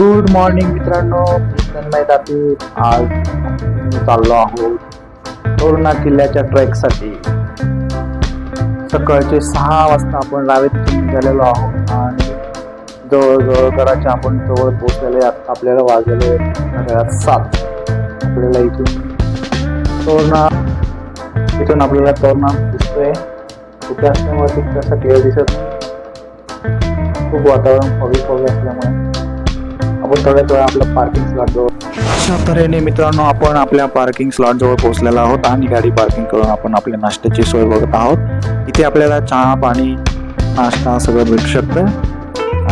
Good morning मित्रांनो, तन्मय दाती. आज चाललो आहोत तोरणा किल्ल्याच्या ट्रेकसाठी. सकाळचे 6 वाजता आपण रावेतून निघालेलो आहोत आणि जवळजवळ घराच्या आपण जवळ पोहोचलेले. आपल्याला वाजलेले घरात 7. आपल्याला इथून आपल्याला तोरणा दिसतोय. कुठे असल्यामुळे तिथं क्लिअर दिसत नाही. खूप वातावरण फॉगी असल्यामुळे आपण थोड्या वेळा आपल्या पार्किंग स्लॉट जवळ. अशा तऱ्हेने मित्रांनो आपण आपल्या पार्किंग स्लॉट जवळ पोहोचलेलो आहोत आणि गाडी पार्किंग करून आपण आपल्या नाश्त्याची सोय बघत आहोत. इथे आपल्याला चहा पाणी नाश्ता सगळं भेटू शकतं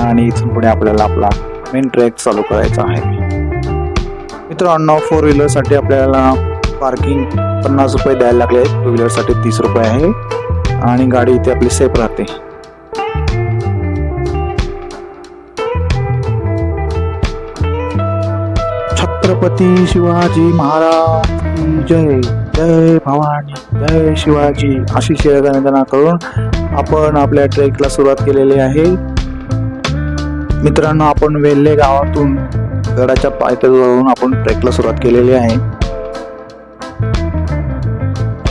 आणि इथून पुढे आपल्याला आपला मेन ट्रेक चालू करायचा आहे. मित्रांनो 4 व्हीलरसाठी आपल्याला पार्किंग 50 रुपये द्यायला लागले. 2 व्हीलरसाठी 30 रुपये आहे आणि गाडी इथे आपली सेफ राहते. छत्रपती शिवाजी महाराज की जय. जय भवानी, जय शिवाजी अशी शिवगाणा करून आपण आपल्या ट्रेकला सुरुवात केलेली आहे. मित्रांनो आपण वेल्हे गावातून गडाच्या पायथ्याजवळून आपण ट्रेकला सुरुवात केलेली आहे.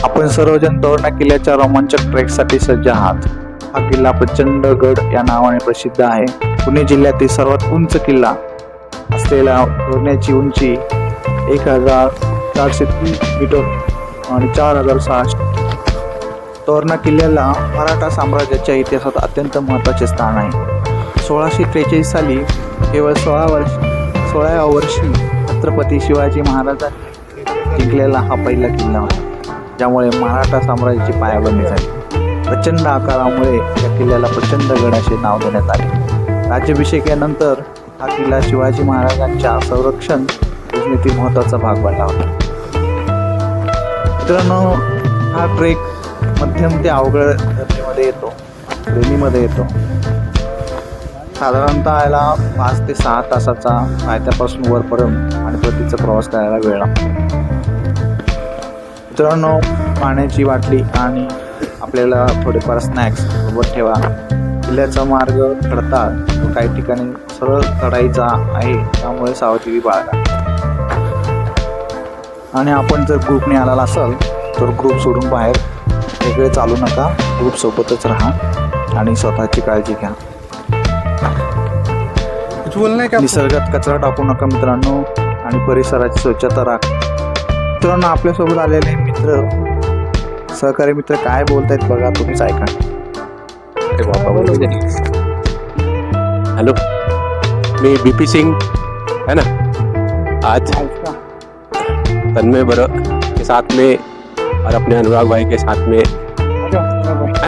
आपण सर्वजण तोरणा किल्ल्याच्या रोमांचक ट्रेकसाठी सज्ज आहात. हा किल्ला प्रचंडगड या नावाने प्रसिद्ध आहे. पुणे जिल्ह्यातील सर्वात उंच किल्ला असलेला तोरण्याची उंची 1430 मीटर आणि 4600. तोरणा किल्ल्याला मराठा साम्राज्याच्या इतिहासात अत्यंत महत्त्वाचे स्थान आहे. 1643 साली केवळ 16व्या वर्षी छत्रपती शिवाजी महाराजांनी जिंकलेला हा पहिला किल्ला होता, ज्यामुळे मराठा साम्राज्याची पायाभरणी झाली. प्रचंड आकारामुळे या किल्ल्याला प्रचंडगड असे नाव देण्यात आले. राज्याभिषेकानंतर हा किल्ला शिवाजी महाराजांच्या संरक्षण योजनेतील महत्त्वाचा भाग बनला होता. मित्रांनो हा ट्रेक मध्यम ते अवघड श्रेणीमध्ये येतो. साधारणतः याला 5 ते 6 तासाचा पायथ्यापासून वरपर्यंत आणि प्रतीचा प्रवास करायला वेळ लागतो. मित्रांनो पाण्याची बाटली आणि आपल्याला थोडेफार स्नॅक्स सोबत ठेवा. किल्ल्याचा मार्ग खडताळ व काही ठिकाणी सरळ चढायचा आहे, त्यामुळे सावधगिरी बाळगा. आणि आपण जर ग्रुपने आलेला असाल तर ग्रुप सोडून बाहेर वेगळे चालू नका. ग्रुप सोबतच राहा आणि स्वतःची काळजी घ्या. निसर्गात कचरा टाकू नका मित्रांनो आणि परिसराची स्वच्छता राखा. मित्रांनो आपल्यासोबत आलेले मित्र सहकारी मित्र काय बोलतायत बघा, तुम्हीच ऐका. हेलो, मैं बीपी सिंह है ना. आज तन्मय बर के साथ में और अपने अनुराग भाई के साथ में है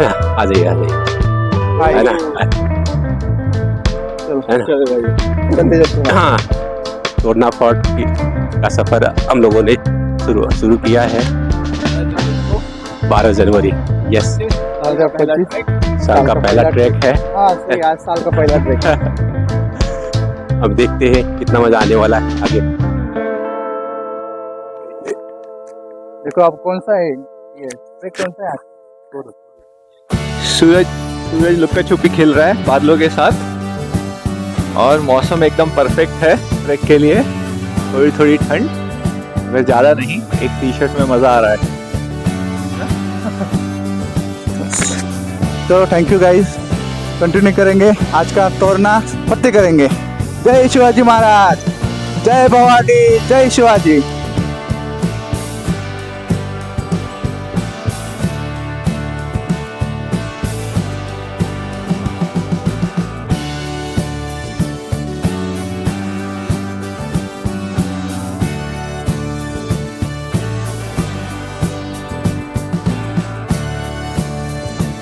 ना. आ जाइए है ना. हाँ, तोरणा फोर्ट का सफर हम लोगों ने शुरू किया है 12 जनवरी. यस, साल का पहला ट्रैक है. आज साल का पहला ट्रैक है. अब देखते हैं कितना मजा आने वाला है आगे. देखो अब कौन सा है ये ट्रैक, कौन सा है? सूरज लुक्का छुपी खेल रहा है बादलों के साथ और मौसम एकदम परफेक्ट है ट्रैक के लिए. थोड़ी थोड़ी ठंड, मगर ज़्यादा नहीं. एक टी-शर्ट में मज़ा आ रहा है. तो थैंक यू गाइस, कंटिन्यू करेंगे. आज का तोरणा फतेह करेंगे. जय शिवाजी महाराज, जय भवानी, जय शिवाजी.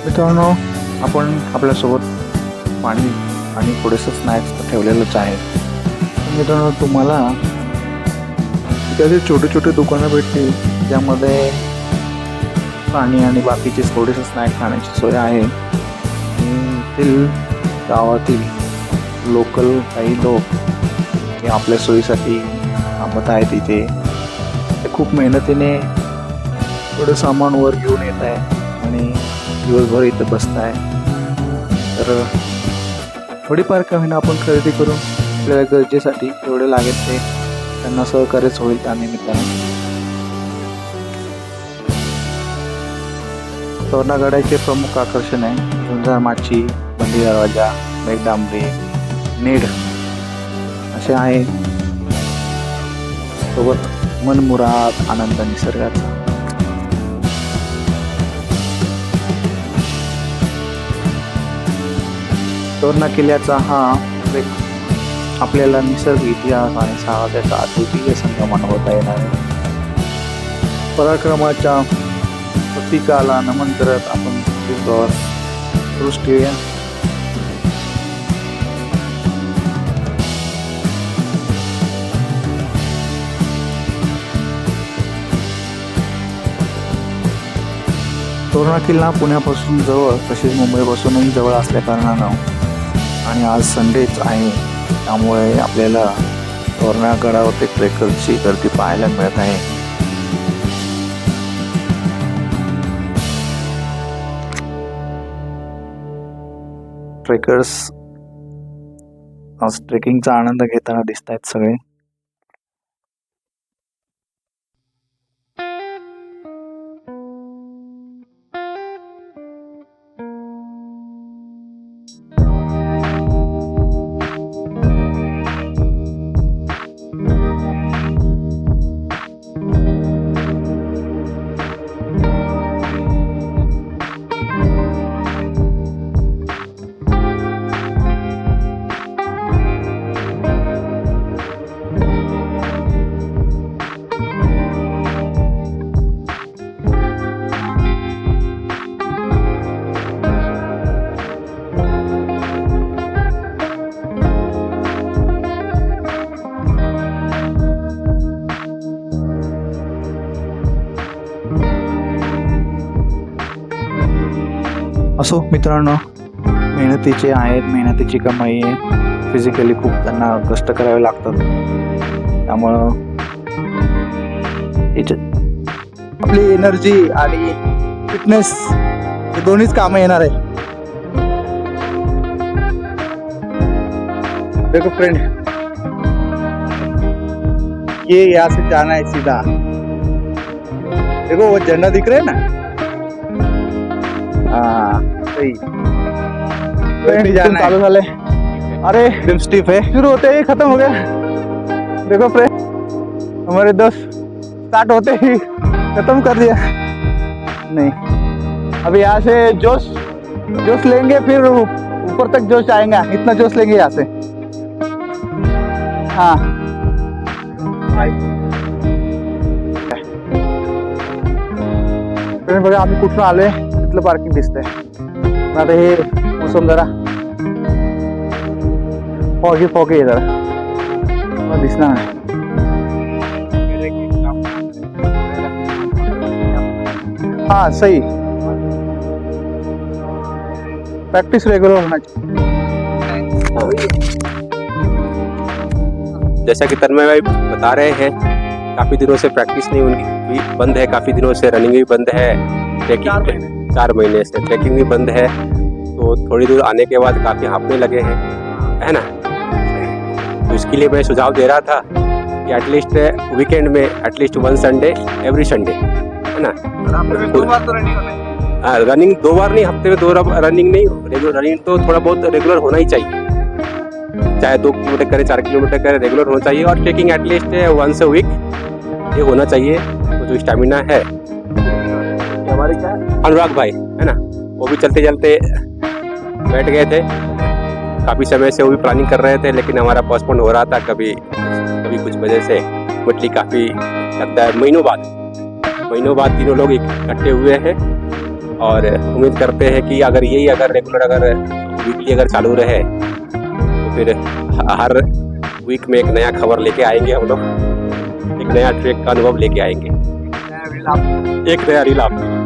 मित्रांनो आपण आपल्यासोबत पाणी आणि थोडेसं स्नॅक्स ठेवलेलंच आहे. मित्रांनो तुम्हाला इथे छोटे छोटे दुकानं भेटतील ज्यामध्ये पाणी आणि बाकीचे थोडेसे स्नॅक्स खाण्याची सोय आहे. येथील गावातील लोकल काही लोक हे आपल्या सोयीसाठी थांबत आहेत. इथे ते खूप मेहनतीने थोडं सामान वर घेऊन येत आहे आणि दिवसभर इथं बसत आहे. तर थोडीफार का होईना आपण खरेदी करून आपल्या गरजेसाठी जेवढे लागेल ते त्यांना सहकार्यच होईल त्या निमित्ताने. तोरणागडाचे प्रमुख आकर्षण आहे झुंजार माची, बंदी दरवाजा, मेघडांबरी, नीड असे आहे. सोबत मनमुराद आनंद निसर्गाचा. तोरणा किल्ल्याचा हा ट्रेक आपल्याला निसर्ग, इतिहास आणि साहसाचा अद्वितीय संगम अनुभवता येणार आहे. पराक्रमाच्या प्रतीकाला नमन करत आपण प्रवास सुरू ठेवूया. तोरणा किल्ला पुण्यापासून जवळ तसेच मुंबईपासूनही जवळ असल्या कारणानं आणि आज संडेच आहे त्यामुळे आपल्याला तोरणा गडावरती ट्रेकर्सची गर्दी पाहायला मिळत आहे. ट्रेकर्स आज ट्रेकिंगचा आनंद घेताना दिसत आहेत सगळे. असो मित्रांनो, मेहनतीचे आहेत, मेहनतीची कमाई आहे. फिजिकली खूप त्यांना कष्ट करावे लागतात त्यामुळं आपली एनर्जी आणि फिटनेस हे दोन्हीच कामं येणार आहे. देखो फ्रेंड, ये यहाँ से जाना है सीधा. देखो वो झंडा दिख रहा है ना, हाँ सही. चालू झाले. अरे एकदम स्टिफ है, शुरू होते ही खत्म हो गया. देखो फ्रेंड, हमारे दोस्त स्टार्ट होते ही खत्म कर दिया. नहीं, अभी यहाँ से जोश लेंगे, फिर ऊपर तक जोश आएगा. इतना जोश लेंगे यहाँ से. हाँ बघा आम्ही कुठून आलोय, तिथलं पार्किंग दिसतंय. आता हे मोसम जरा फॉगी आहे जरा, दिसणार नाही. हाँ सही, प्रैक्टिस रेगुलर होना चाहिए. जैसा कि तन्मय भाई बता रहे हैं, काफी दिनों से प्रैक्टिस नहीं उनकी भी बंद है, काफी दिनों से रनिंग भी बंद है, ट्रैकिंग 4 महीने से ट्रैकिंग भी बंद है. तो थोड़ी दूर आने के बाद काफी हाँफने लगे हैं, है ना. तो इसके लिए मैं सुझाव दे रहा था कि एटलीस्ट वीकेंड में एटलीस्ट 1 संडे एवरी संडे, है ना. 2 बार तो रनिंग होना है. रनिंग 2 बार नहीं, हफ्ते में 2 रनिंग नहीं, रेगुलर रनिंग तो थोड़ा बहुत रेगुलर होना ही चाहिए. चाहे 2 किलोमीटर करे, 4 किलोमीटर करे, रेगुलर होना चाहिए. और ट्रेकिंग एटलीस्ट 1 वीक ये होना चाहिए. तो जो स्टेमिना है हमारे क्या अनुराग भाई, है ना, वो भी चलते चलते बैठ गए थे. काफ़ी समय से वो भी प्लानिंग कर रहे थे, लेकिन हमारा पोस्टपोन हो रहा था कभी कुछ वजह से. मछली काफ़ी लगता है महीनों बाद तीनों लोग इकट्ठे हुए हैं. और उम्मीद करते हैं कि अगर रेगुलर वीकली अगर चालू रहे तो फिर हर वीक में एक नया खबर लेके आएंगे हम लोग, एक नया ट्रैक का अनुभव लेके आएंगे, एक नया रील आपको.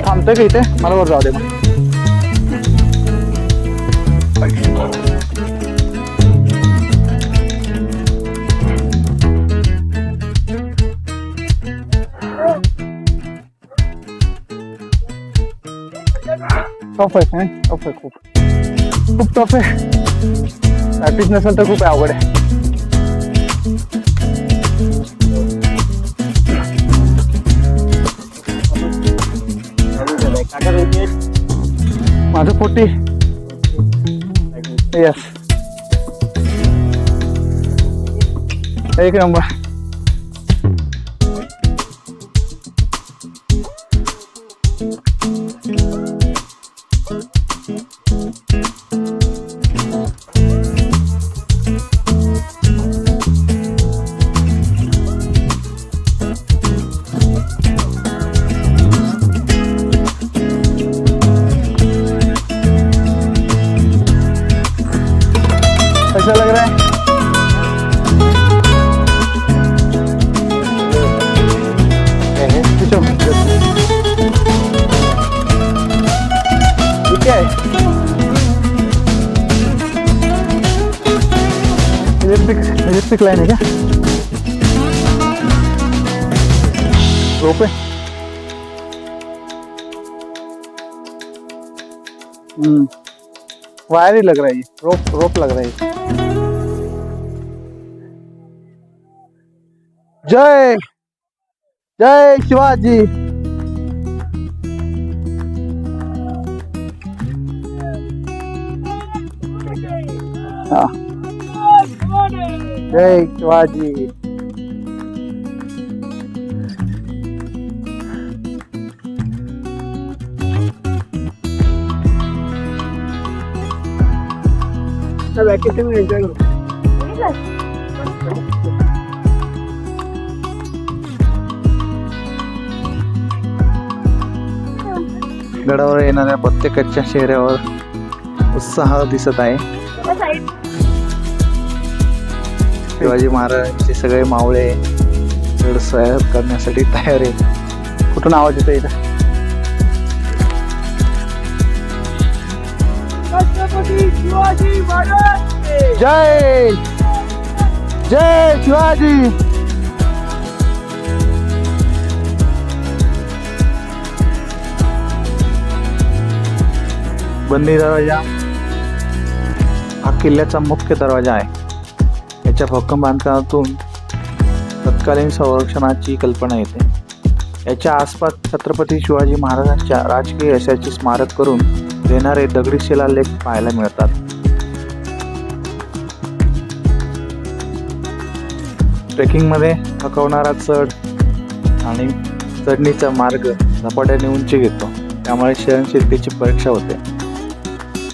थांबतोय का इथे? मला वर जाऊ दे मग. टफ आहे काय? टफ आहे खूप टफ आहे. प्रॅक्टिस नसेल तर खूप अवघड आहे. माझं 40. यस, एक नंबर. कैसा लग रहा है? क्या है? इलेक्ट्रिक लाइन है क्या? रोप है? वायर ही लग रहा है ये. रोप लग रहा है ये. जय जय शिवाजी. हाँ, जय शिवाजी. वैकेशन में एंजॉय करो. गडावर येणाऱ्या प्रत्येकाच्या चेहऱ्यावर उत्साह दिसत आहे. शिवाजी महाराजांचे सगळे मावळे गड सैर करण्यासाठी तयार आहेत. कुठून आवाज येतो इथं? जय जय शिवाजी. बंदी दरवाजा हा किल्ल्याचा मुख्य दरवाजा आहे. याच्या भक्कम बांधकामातून तत्कालीन संरक्षणाची कल्पना येते. याच्या आसपास छत्रपती शिवाजी महाराजांच्या राजकीय यशाचे स्मारक करून देणारे दगडी शिलालेख पाहायला मिळतात. ट्रेकिंगमध्ये थकवणारा चढ आणि चढणीचा मार्ग झपाट्याने उंची घेतो, त्यामुळे सहनशीलतेची परीक्षा होते.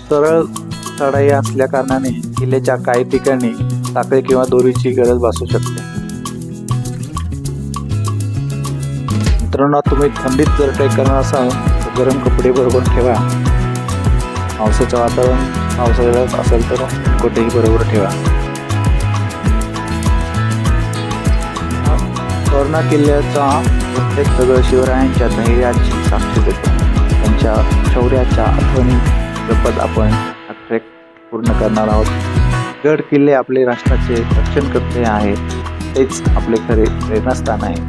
सरळ चढाई असल्या कारणाने किल्ल्याच्या काही ठिकाणी साखळी किंवा दोरीची गरज भासू शकते. मित्रांनो, तुम्ही थंडीत जर ट्रेक करणार असाल तर गरम कपडे बरोबर ठेवा. पावसाचं वातावरण पावसाळ्यात असेल तर कोठेही बरोबर ठेवा. तोरणा किल्ल्याचा प्रत्येक दगड शिवरायांच्या धैर्याची साक्ष देतो. त्यांच्या शौर्याच्या आठवणी जपत आपण हा ट्रेक पूर्ण करणार आहोत. गड किल्ले आपले राष्ट्राचे रक्षणकर्ते आहेत, तेच आपले खरे प्रेरणास्थान आहे.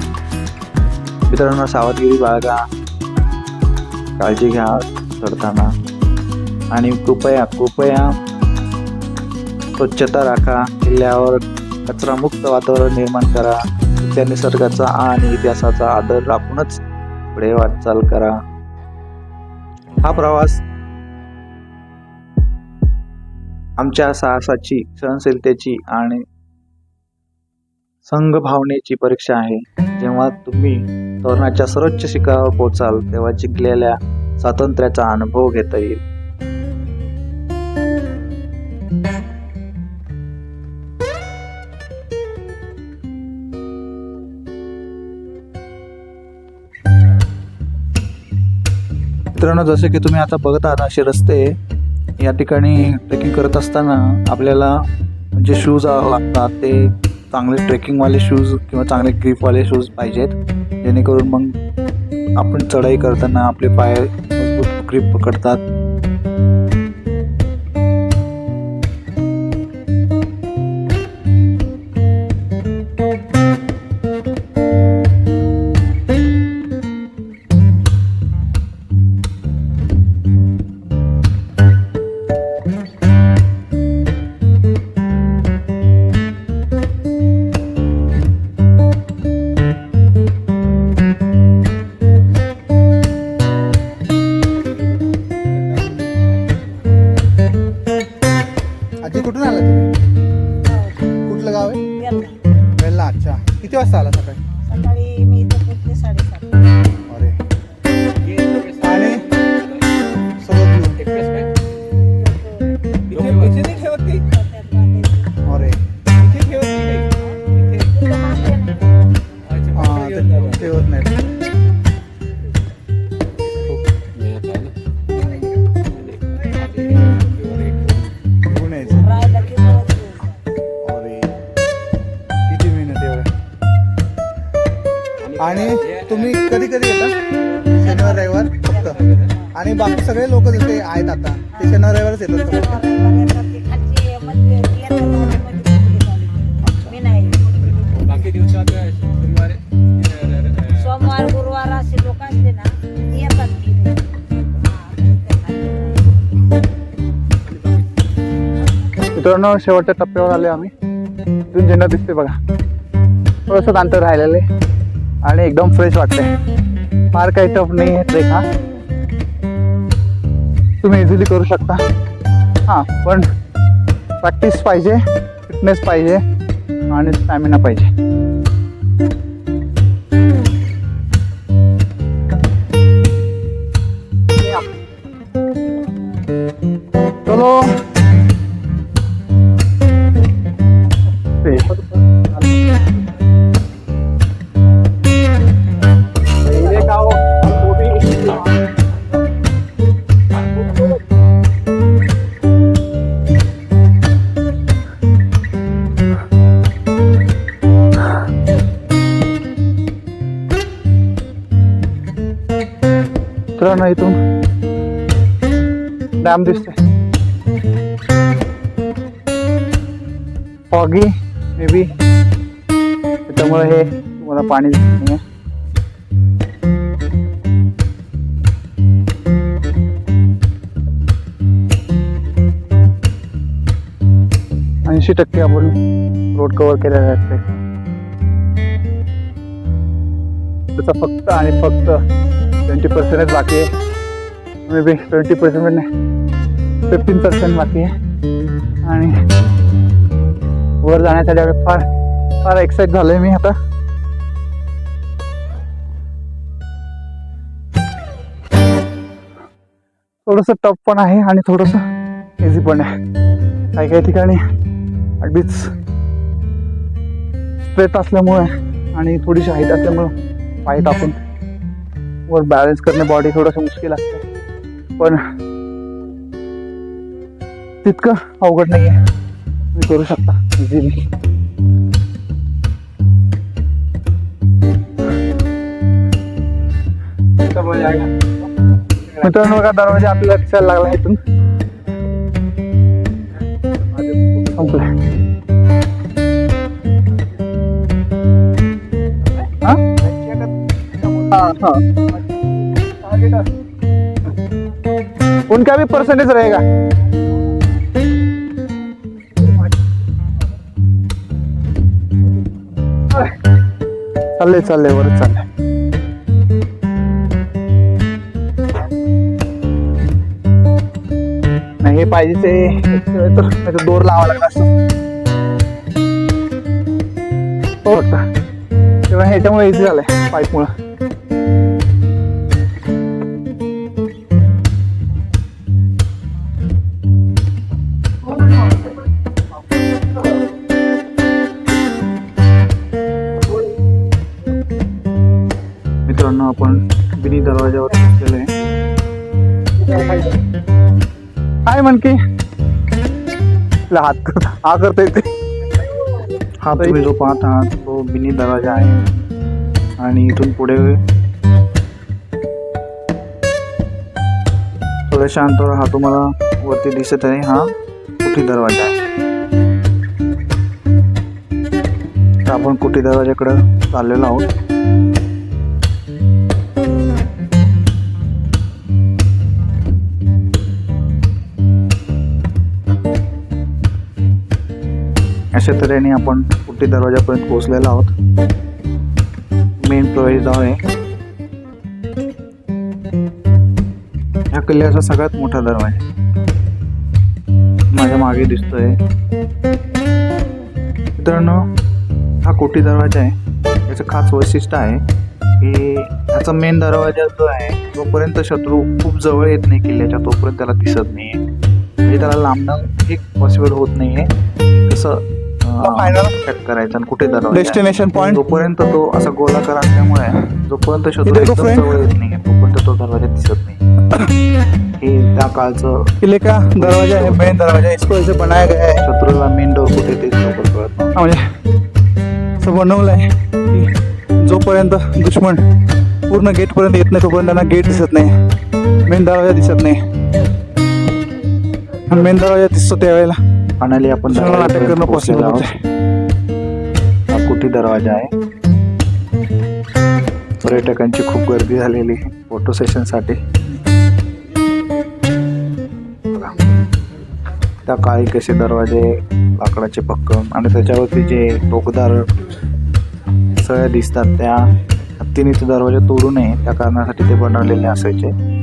मित्रांनो, सावधगिरी बाळगा, काळजी घ्या चढताना, आणि कृपया स्वच्छता राखा. किल्ल्यावर कचरामुक्त वातावरण निर्माण करा. त्या निसर्गाचा आणि इतिहासाचा आदर राखूनच पुढे वाटचाल करा. हा प्रवास आमच्या साहसाची, सहनशीलतेची आणि संघभावनेची परीक्षा आहे. जेव्हा तुम्ही तोरणाच्या सर्वोच्च शिखरावर पोहोचाल तेव्हा जिंकलेल्या स्वातंत्र्याचा अनुभव घेता येईल. मित्रांनो, जसे की तुम्ही आता बघत आहात असे रस्ते, या ठिकाणी ट्रेकिंग करत असताना आपल्याला जे शूज लागतात ते चांगले ट्रेकिंगवाले शूज किंवा चांगले ग्रिपवाले शूज पाहिजेत, जेणेकरून मग आपण चढाई करताना आपले पाय मजबूत ग्रिप पकडतात. आजी कुठून आला तुम्ही? कुठलं गाव आहे? वेल्ला. अच्छा, किती वाजता आला सकाळी? सकाळी मी इथं पोहोचले 7:30. अरे, आणि सोबत घेऊन. अरे हा, ते होत नाही. घेऊन यायचं. अरे किती मेहनत एवढं. आणि तुम्ही कधी कधी येता? शनिवार रविवार फक्त? आणि बाकी सगळे लोक जसे आहेत आता ते शनिवार रविवारच येतात का? बाकी दिवसात सोमवार गुरुवार असे लोक असले ना ते येतात की. मित्रांनो, शेवटच्या टप्प्यावर आले आम्ही. इथून जिना दिसते बघा. थोडंसं अंतर राहिलेलं आहे आणि एकदम फ्रेश वाटतंय. फार काही टफ नाही आहे ट्रेक हा. तुम्ही इझिली करू शकता. हां, पण प्रॅक्टिस पाहिजे, फिटनेस पाहिजे आणि स्टॅमिना पाहिजे. चलो. मित्रांनो, इथून डॅम दिसते. फॉगी मे बी, त्याच्यामुळे हे तुम्हाला पाणी दिसत नाही. ऐंशी टक्के आपण रोड कव्हर केलेला आहे. त्याचा फक्त आणि फक्त 20% बाकी आहे. मे बी 20% नाही, 15% बाकी आहे. आणि वर जाण्यासाठी आम्ही फार फार एक्साइट झालोय मी आता. थोडंसं टफ पण आहे आणि थोडंसं इझी पण आहे. काही काही ठिकाणी अगदीच स्ट्रेट असल्यामुळे आणि थोडीशी हाईट असल्यामुळे पाय टाकून वर बॅलन्स करणे बॉडी थोडंसं मुश्किल असतं. पण तितकं अवघड नाही आहे, तुम्ही करू शकता इझिली. मित्रांनो बघा, दरवाजा आपल्याला दिसायला लागला इथून. संपलाय. उनका भी परसेंटेज रहेगा. चालले वरच चालले. नाही, हे पाहिजेच तर दोर लावा लागला असतो. हो तेव्हा ह्याच्यामुळे इझी झालंय पाईपमुळं. मित्रांनो, आपण बिनी दरवाजावर पोहोचलेलो आहे. हाय मनकी. हात हा करता येते. हा तुम्ही जो पाहत आहात तो बिनी दरवाजा आहे आणि इथून पुढे थोड्याशा अंतरावर हा तुम्हाला वरती दिसत आहे, हा कुठी दरवाजा आहे. तर आपण कुठी दरवाजाकडे चाललेलो आहोत. अशा तऱ्हेने आपण कुठी दरवाजापर्यंत पोहोचलेलो आहोत. मेन प्रवेशद्वार आहे. ह्या किल्ल्याचा सगळ्यात मोठा दरवाजा माझ्या मागे दिसतोय. मित्रांनो, हा कोटी दरवाजा आहे. याचं खास वैशिष्ट्य आहे की याचा मेन दरवाजा जो आहे जोपर्यंत शत्रू खूप जवळ येत नाही किल्ल्याच्या तोपर्यंत त्याला दिसत नाही आहे. म्हणजे त्याला लांबणं हे पॉसिबल होत नाही आहे. कसं फायनल चेक करायचं आणि कुठे दरवाजा आहे. Destination point. जोपर्यंत तो असा गोलाकार असल्यामुळे जोपर्यंत शत्रू देखो एकदम friend. जवळ येत नाही तोपर्यंत तो दरवाजा दिसत नाही. हे त्या काळचं किले का दरवाजा है, मेन दरवाजा, इसको ऐसे बनाया गया है. शत्रूला मेन डोर कुठे तेच लवकर कळत नाही. म्हणजे असं बनवलं आहे की जोपर्यंत दुश्मन पूर्ण गेटपर्यंत येत नाही तोपर्यंत त्यांना गेट दिसत नाही, मेन दरवाजा दिसत नाही. आणि मेन दरवाजा दिसतो त्यावेळेला फायनली आपण दुश्मनाला अटॅक करणं पॉसिबल पोहोचलेलो होते. आहोत. हा कुठी दरवाजा आहे. पर्यटकांची खूप गर्दी झालेली फोटो सेशन साठी. त्या काळी कसे दरवाजे, लाकडाचे भक्कम आणि त्याच्यावरती जे टोकदार सळ्या दिसतात त्या हत्तीने ते दरवाजे तोडू नये त्या कारणासाठी ते बनवलेले असायचे.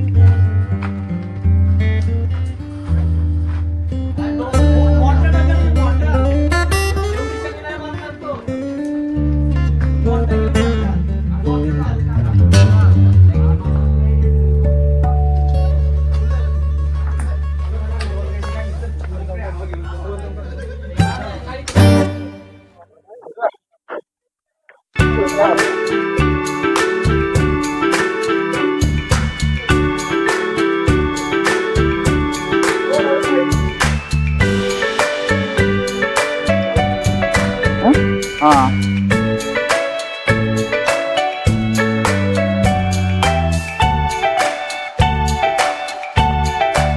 हा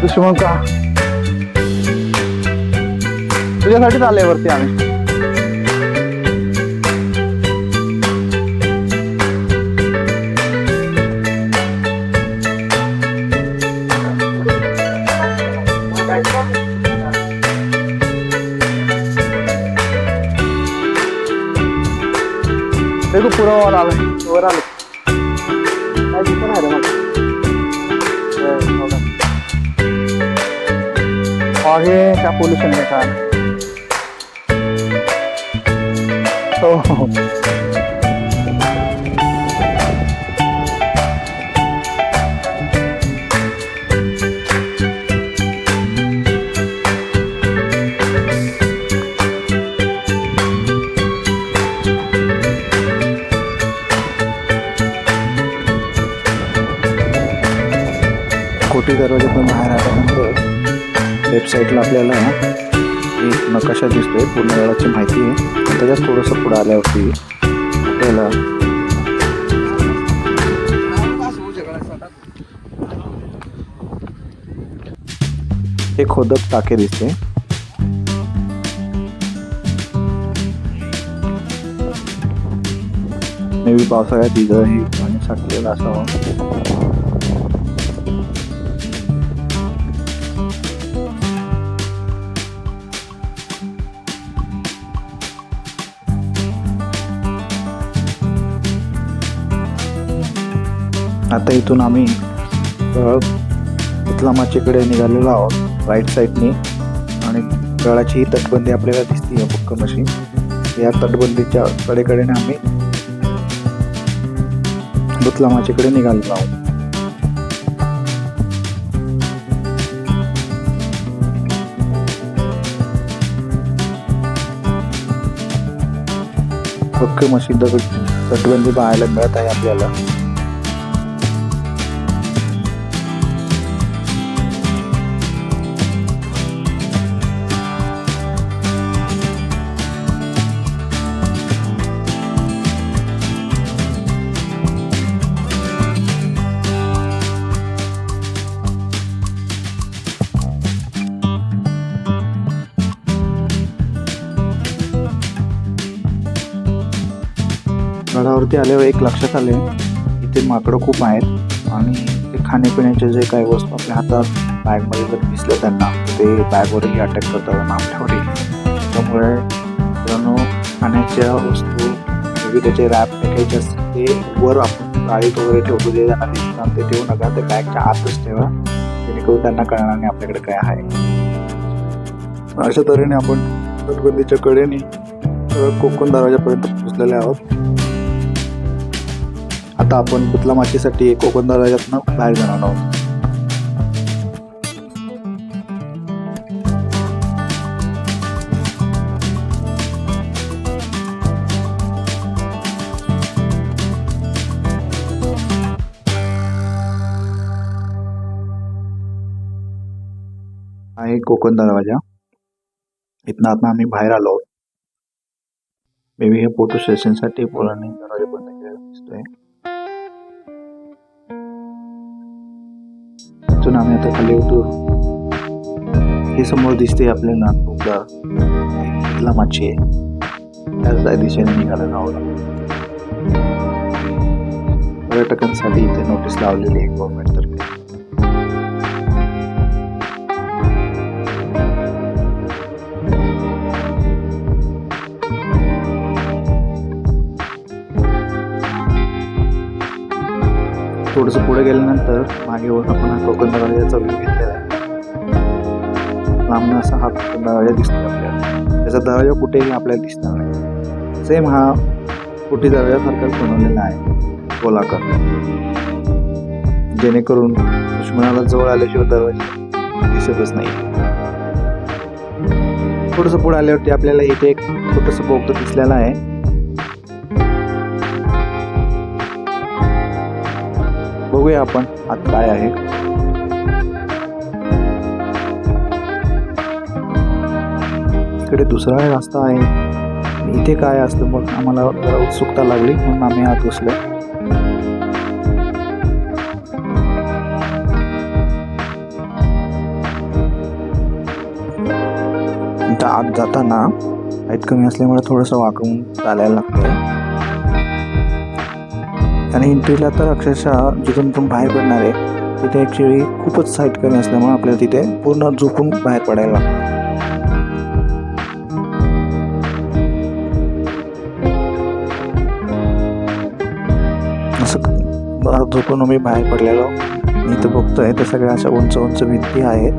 दुश्मन का तुझ्यासाठीच आले वरती आम्ही. देखो पूरा वर आलं, वर आलं काय दिसत नाही रे मला. आगे क्या पोल्यूशन है का. हो हो कोटी दरवाजातून बाहेर आल्यानंतर लेफ्ट साईडला आपल्याला एक नकाशा दिसतोय पूर्ण वेळाची माहिती आहे. त्याच्यात थोडंसं पुढे आल्यावरती आपल्याला एक खोदक टाके दिसते. मे बी पावसाळ्यात इथं हे पाणी साठलेलं असावं. आता इथून आम्ही इस्लामाचीकडे निघालेलो आहोत राईट साईडने आणि गळाची ही तटबंदी आपल्याला दिसते भक्कम अशी. या तटबंदीच्या कडेकडेने आम्ही इस्लामाचीकडे निघालेलो आहोत. भक्कम अशी तटबंदी पाहायला मिळत आहे आपल्याला. गडावरती आल्यावर एक लक्षात आले, इथे माकडं खूप आहेत आणि ते खाण्यापिण्याचे जे काही वस्तू आपल्या हातात बॅगमध्ये जर दिसलं त्यांना, ते बॅगवरही अटॅक करतात आणि आपल्यावरही. त्यामुळे मित्रांनो, खाण्याच्या वस्तू त्याचे रॅप फेकायचे असतील ते वर आपण गाडीत वगैरे ठेवतो, जे त्यांना दिसतात ते ठेवू नका, ते बॅगच्या आतच ठेवा, जेणेकरून त्यांना कळणार नाही आपल्याकडे काय आहे. अशा तऱ्हेने आपण तटबंदीच्या कडेने कोकण दरवाजापर्यंत पोहोचलेले आहोत. आता आपण पुतला माचीसाठी कोकण दरवाजातनं बाहेर जाणार आहोत. आहे कोकण दरवाजा. इथनं आता आम्ही बाहेर आलो आहोत. मे बी हे फोटो सेशनसाठी पोरांनी दरवाजा बंद केलेला दिसतोय. इथून आम्ही आता खाली उतरू. हे समोर दिसते आपल्याला टोकदार माची आहे, त्याच दिशेने निघालेला आहोत. पर्यटकांसाठी इथे नोटीस लावलेली आहे गव्हर्नमेंट तर्फे. थोडंसं पुढे गेल्यानंतर मागे वरून आपण हा कोकण दरवाजाचा व्ह्यू घेतलेला आहे. लांबनं असा हा कोकण दरवाजा दिसतो आपल्याला. त्याचा दरवाजा कुठेही आपल्याला दिसणार नाही. सेम हा कुठे दरवाजासारखाच बनवलेला आहे, गोलाकार, जेणेकरून दुश्मनाला जवळ आल्याशिवाय दरवाजा दिसतच नाही. थोडंसं पुढे आल्यावरती आपल्याला इथे एक छोटंसं बोगदं दिसलेलं आहे. बघूया आपण आत काय आहे. इकडे दुसरा रस्ता आहे. इथे काय असतं मग आम्हाला जरा उत्सुकता लागली, म्हणून आम्ही आत घुसलो. इथं आत जाताना हाईट कमी असल्यामुळे थोडंसं वाकून चालायला लागतंय. आणि एंट्रीला तर अक्षरशः जिथून आपण बाहेर पडणार आहे तिथे ॲक्च्युली खूपच साईट कमी असल्यामुळे आपल्याला तिथे पूर्ण झोपून बाहेर पडायला लागतं. असं झोपून मी बाहेर पडलेलो. इथं बघतोय तर सगळ्या अशा उंच उंच भिंती आहेत,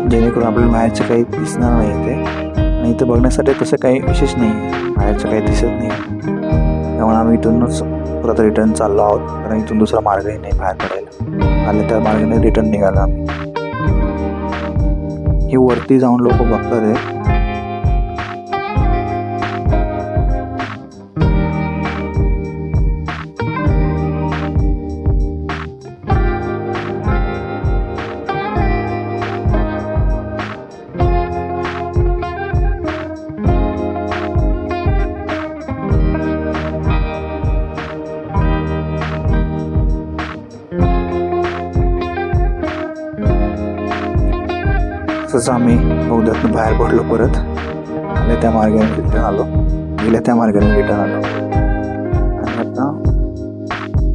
जेणेकरून आपल्याला बाहेरचं काही दिसणार नाही इथे. आणि इथं बघण्यासाठी तसं काही विशेष नाही आहे, बाहेरचं काही दिसत नाही. त्यामुळे आम्ही इथूनच परत रिटर्न चाललो आहोत, कारण इथून दुसरा मार्गही नाही बाहेर पडायला. आले त्या मार्गाने रिटर्न निघालो आम्ही. हे वरती जाऊन लोक बघतात आहे. तसंच आम्ही उद्यातून बाहेर पडलो, परत आले त्या मार्गाने रिटर्न आलो, गेल्या त्या मार्गाने रिटर्न आलो. आणि आता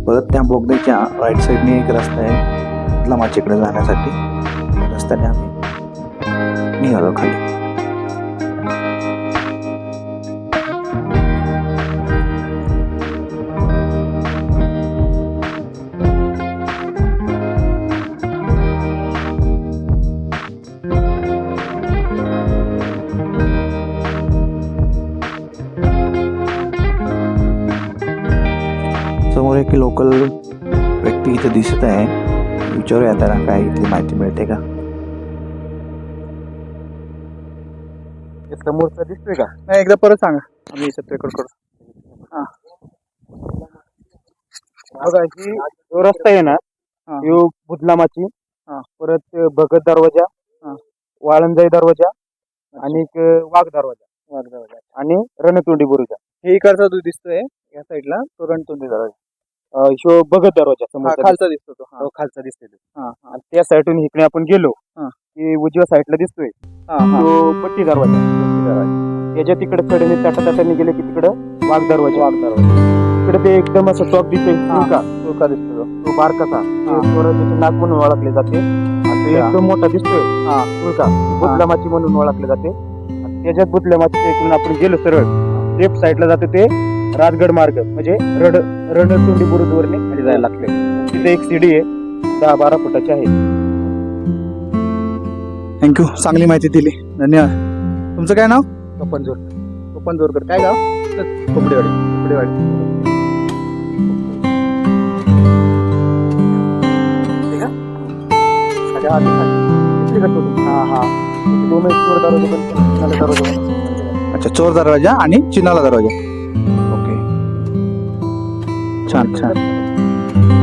परत त्या बोगद्याच्या राईट साईडने एक रस्ता आहे पुतला माचीकडे जाण्यासाठी. त्या रस्त्याने आम्ही निघालो खाली. समोर एक लोकल व्यक्ती इथे दिसत आहे. विचारूया त्याला काय इथली माहिती मिळते का. समोरचा दिसतोय का? नाही, एकदा परत सांगा, आम्ही इथे रेकॉर्ड करू. हां, बघा ही जो रस्ता आहे ना, यो बुधलामाची, परत भगत दरवाजा, वाळंजाई दरवाजा आणि एक वाघ दरवाजा आणि रणतोंडी बुरुजा. हे इकडचा जो दिसतोय या साईडला तो रणतोंडी दरवाजा. ह्यो भगत दरवाजा समोर खालचा दिसतो तो. खालचा दिसतोय. आणि त्या साईडून इकडे आपण गेलो की उजव्या साईडला दिसतोय तो पट्टी दरवाजा. त्याच्या तिकडे कडेने ताटाताटाने गेले की तिकडं वाघ दरवाजा तिकडे ते एकदम असं टॉप दिसतोय सुळका दिसतो तो बारकाचा त्याचे नाक म्हणून ओळखले जाते आणि तो एकदम मोठा दिसतोय सुळका बुधला माची म्हणून ओळखले जाते आणि त्याच्यात बुधल्या माची इकडून आपण गेलो सरळ लेफ्ट साईडला जातो ते राजगड मार्ग म्हणजे रणतोंडी बुरुजवरने खाली जायला लागले. तिथे एक सीडी आहे 10-12 फुटाची आहे. थँक्यू, चांगली माहिती दिली, धन्यवाद. तुमचं काय नाव? कोपन जोरकर. काय गाव? कोपडेवाडी. अच्छा, चोर दरवाजा आणि चिनाला दरवाजा. ओके, छान छान.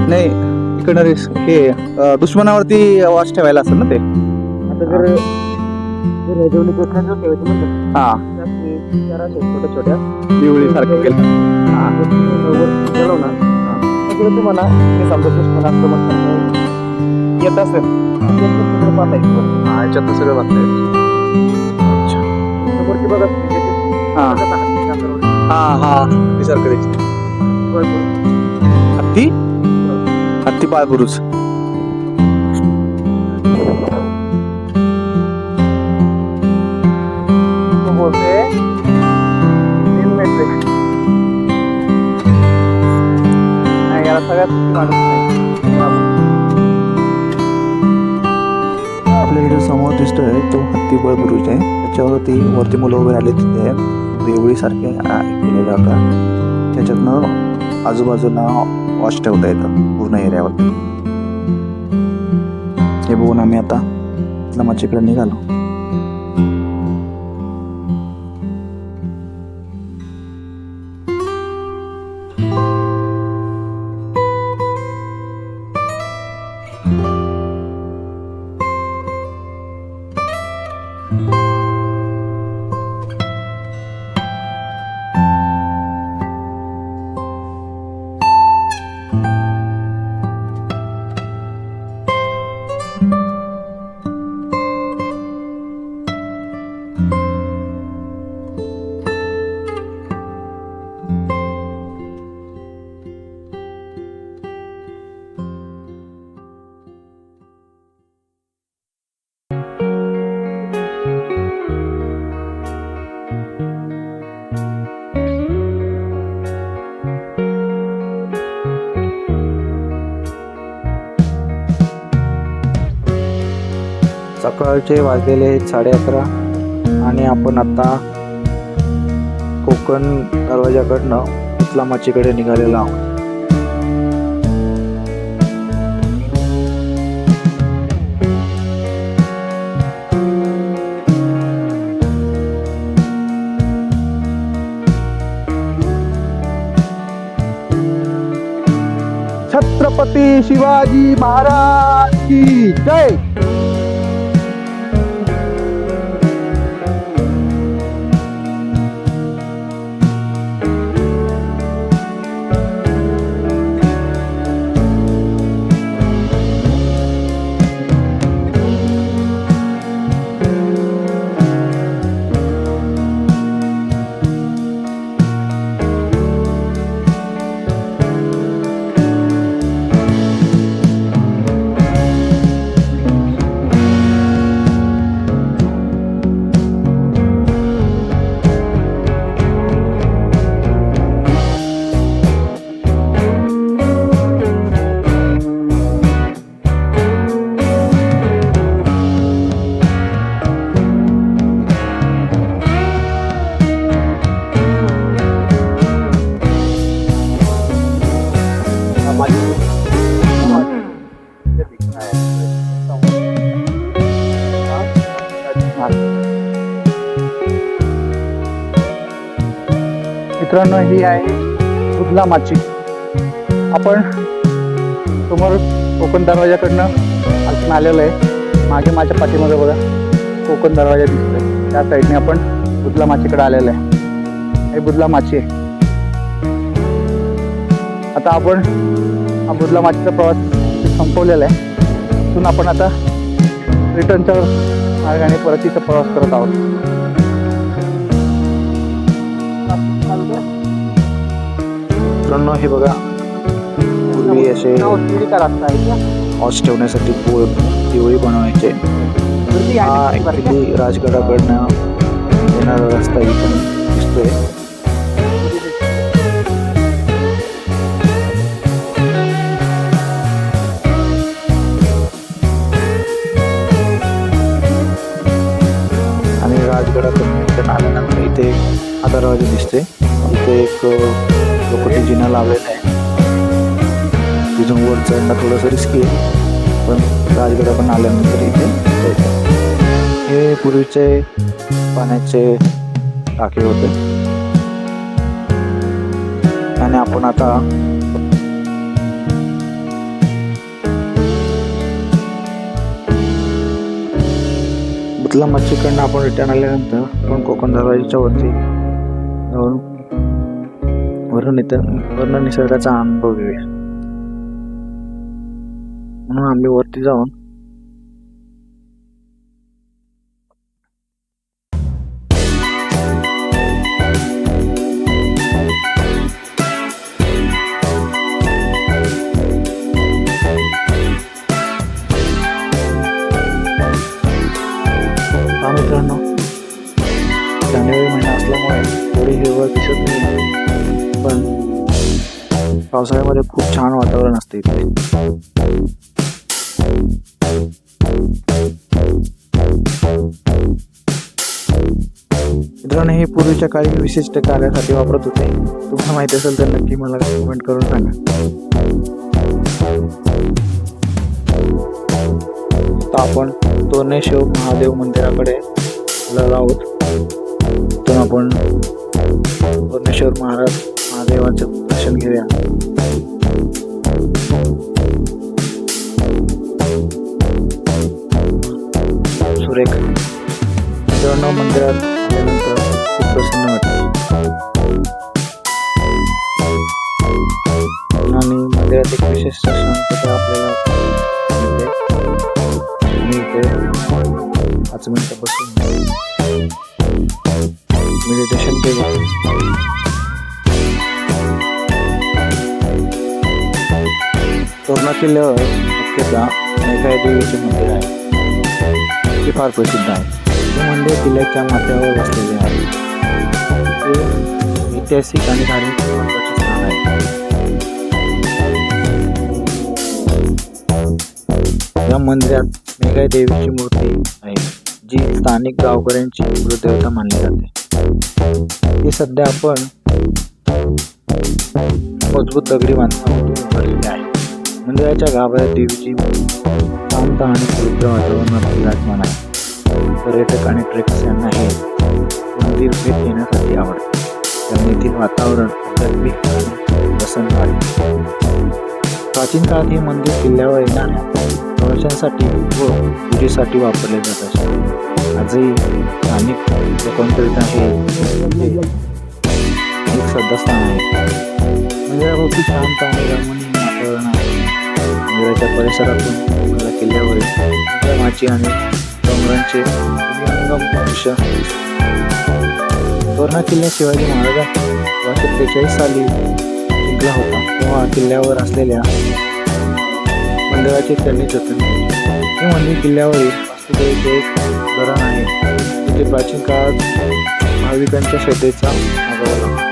नाही इकडनं हे दुश्मनावरती वाच ठेवायला असेल ना ते. आता जर ह्याच्यावरती देखण्याचं ठेवायचं म्हणलं हा, छोट्या छोट्या दिवळी सारखं केलं. गेलो ना सगळं तुम्हाला ते समजा दुश्मन आक्रमण करता येत असेल पाहता हा, याच्यात सगळं बघताय. समोरची बघा हा हा हा, ती सारखं दिसतं. हत्ती हत्ती बाळबुरुज. तो बोलते 3 मिनिट नाही याला सगळ्यात माणूस नाही. आपल्या इथे समोर दिसतोय तो हत्ती बाळबुरुज आहे. त्याच्यावरती वरती मुलं उभे आले, तिथे देवळी सारखे केलेलं होतं. त्याच्यातनं आजूबाजूला वॉच ठेवता येतं पूर्ण एरियावरती. हे बघून आम्ही आता नमाजकडे निघालो. सकाळचे वाजलेले 11:30 आणि आपण आता कोकण दरवाजाकडनं इस्लामाचीकडे निघालेलो आहोत. छत्रपती शिवाजी महाराज की जय. मित्रांनो, ही आहे बुधला माची. आपण समोर कोकण दरवाजाकडनं आणखीन आलेलो आहे. मागे माझ्या पाठीमध्ये बघा कोकण दरवाजा दिसतोय. त्या साईडने आपण बुधला माचीकडे आलेलो आहे. हे बुधला माची आहे. आता आपण हा बुधला माचीचा प्रवास संपवलेला आहे. तिथून आपण आता रिटर्नच्या मार्गाने परतीचा प्रवास करत आहोत. मित्रांनो हे बघा, पूर्वी असे हॉर्स ठेवण्यासाठी दिवळी बनवायचे. हा ॲक्च्युली राजगडाकडनं येणारा रस्ता इथून दिसतोय. आणि राजगडाकडून इथं आल्यानंतर इथे हा दरवाजा दिसते. इथे एक लोखंडी जिना लावलेला आहे. तिथून वर चढणं थोडंसं रिस्की आहे, पण राजगडाकडून आल्यानंतर इथे हे पूर्वीचे पाण्याचे टाके होते. आणि आपण आता बुतला मच्छीकडनं आपण रिटर्न आल्यानंतर आपण कोकण दरवाजाच्या वरती जाऊन वर्ण निसर्गाचा अनुभव घेऊया. म्हणून आम्ही वरती जाऊन मित्रांनो, जानेवारी महिना असल्यामुळे थोडी हिरवळ दिसत नाही, पण पावसाळ्यामध्ये खूप छान वातावरण असते इथे. मित्रांनो, हे पूर्वीच्या काळी विशिष्ट कार्यासाठी वापरत होते. तुम्हाला माहिती असेल तर नक्की मला कमेंट करून सांगा. आता आपण तोरणेश्वर महादेव मंदिराकडे आलेलो आहोत. तिथून आपण तोरणेश्वर महादेवाचं दर्शन घेऊया. सुरेख मित्रांनो, मंदिरात आल्यानंतर खूप प्रसन्न वाटतं. आणि मंदिरात एक विशिष्ट शांतता आपल्याला मिळते. मी इथे 5 मिनिटं बसून मेडिटेशन केलं. तोरणा किल्ल्यावर मुख्यतः मेघाई देवीचे मंदिर आहे. ते फार प्रसिद्ध आहे. हे मंदिर किल्ल्याच्या माथ्यावर बसलेले आहे. ते ऐतिहासिक आणि धार्मिक महत्त्वाचे स्थान आहे. या मंदिरात मेघाई देवीची मूर्ती आहे, जी स्थानिक गावकऱ्यांची कुलदेवता मानली जाते. ती सध्या आपण मजबूत दगडी बांधकामातून उभारलेली आहे. मंदिराच्या गाभाऱ्यात देवीची शांत आणि पवित्र वातावरणात विराजमान आहे. पर्यटक आणि ट्रेकर्स यांना हे मंदिर भेट देण्यासाठी आवडते. त्यामुळे येथील वातावरण आध्यात्मिक आणि प्रसन्न आहे. प्राचीन काळात हे मंदिर किल्ल्यावर येणाऱ्या प्रवाशांसाठी व पूजेसाठी वापरले जात असे. आजही स्थानिक लोकांकरिता हे एक श्रद्धास्थान आहे. मंदिराभोवती शांत आणि रमणीय वातावरण आहे. मंदिराच्या परिसरातून मला किल्ल्यावरील माची आणि डोंगरांचे विहंगम दृश्य दिसते. तोरणा किल्ला शिवाजी महाराजांनी 1243 साली जिंकला होता. तेव्हा किल्ल्यावर असलेल्या मंदिराचे त्यांनी जतन केले. हे मंदिर किल्ल्यावरील वास्तुकलेचे एक धरण आहे. तिथे प्राचीन काळात भाविकांच्या श्रद्धेचा अभाव होता.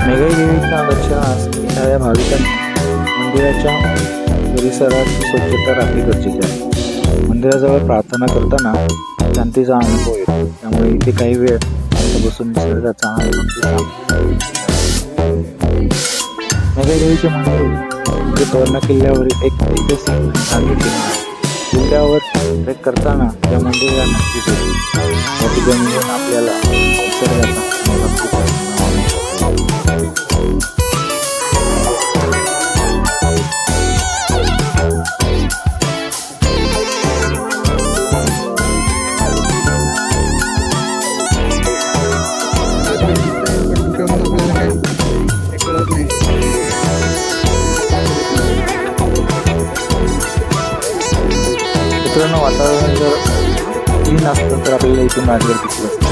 मेघाई देवीच्या दर्शनास येणाऱ्या भाविकांनी मंदिराच्या परिसराची स्वच्छता राखणे गरजेचे आहे. मंदिराजवळ प्रार्थना करताना शांतीचा अनुभव येतो. त्यामुळे इथे काही वेळ शांत बसून निसर्गाचा अनुभव. मेघाई देवीचे मंदिर म्हणजे तोरणा किल्ल्यावरील एक ऐतिहासिक धार्मिक केंद्र आहे. किल्ल्यावर ट्रेक करताना त्या मंदिराला नक्की भेट. या ठिकाणी आपल्याला निसर्गाचा मित्रांनो, वातावरण जर क्लीन असतं तर आपल्याला इथून राजगड दिसलं असतं.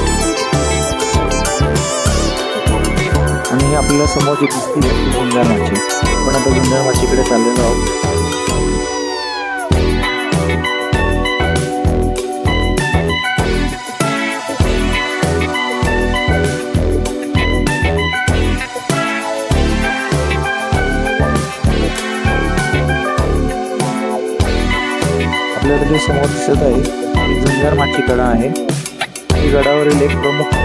आणि ही आपल्याला समोर जी दिसते ती झुंजार माची. आपण आता झुंजार माचीकडे चाललेलो आहोत. आपल्याला जे समोर दिसत आहे ती झुंजार माची कडा आहे. ही गडावरील एक प्रमुख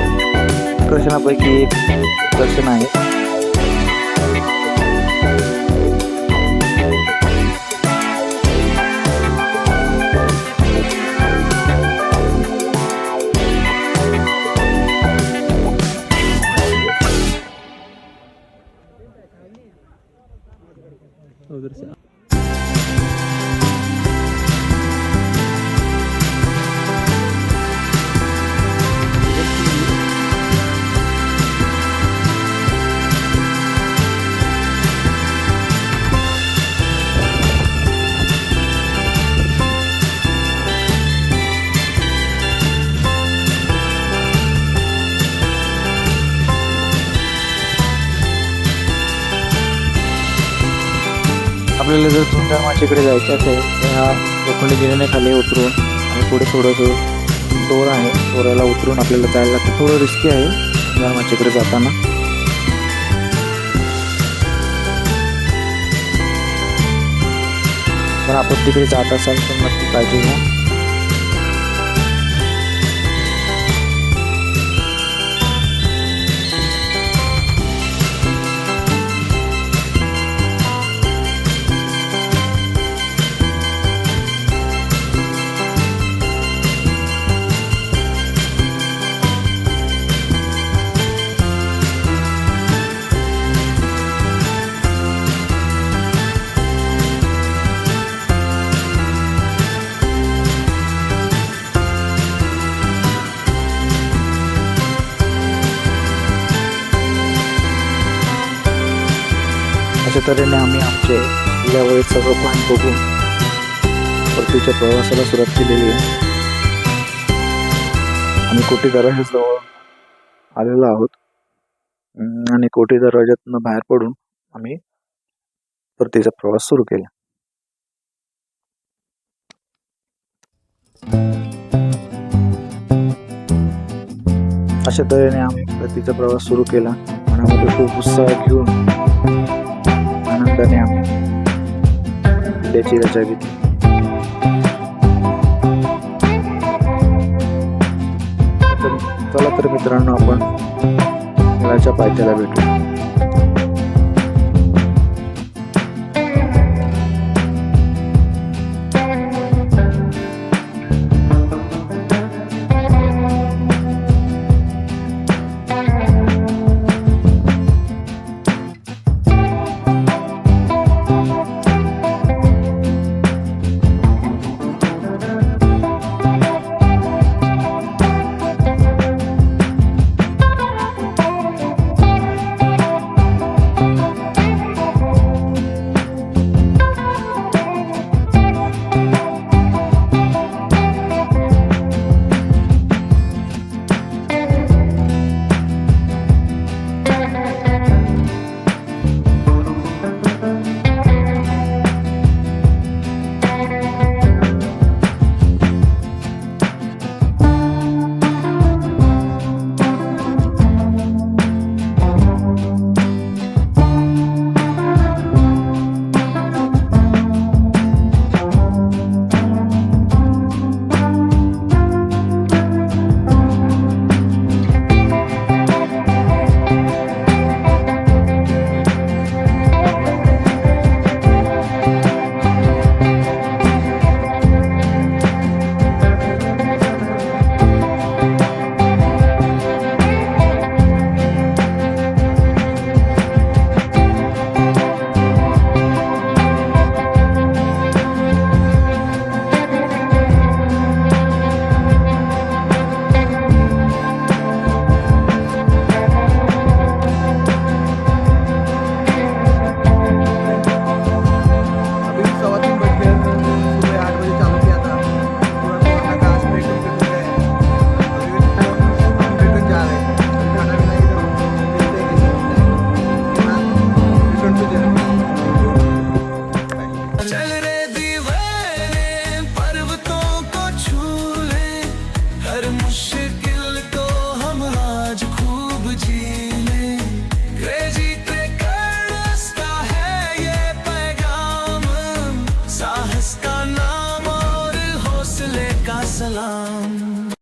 आकर्षणापैकी एक आकर्षण आहे. आपल्याला जर झुंजार माचीकडे जायचं असेल तर ह्या लोखंडी जिन्याने खाली उतरून आणि पुढे थोडंसं दोर आहे, दोऱ्याला उतरून आपल्याला जायला लागतं. थोडं रिस्की आहे झुंजार माचीकडे जाताना. पण आपण तिकडे जात असाल तर नक्की काळजी घ्या. अशा तऱ्हेने आम्ही आमचे किल्ल्यावरील सगळं पान बघून परतीच्या प्रवासाला सुरुवात केलेली आहे. आम्ही कोठी दरवाजाजवळ आलेलो आहोत आणि कोठी दरवाज्यातून बाहेर पडून आम्ही परतीचा प्रवास सुरू केला. अशा तऱ्हेने आम्ही परतीचा प्रवास सुरू केला. मनामध्ये खूप उत्साह घेऊन आनंदाने आम्ही किल्ल्याची रजा घेतली. चला तर मित्रांनो, आपण किल्ल्याच्या पायथ्याला भेटू.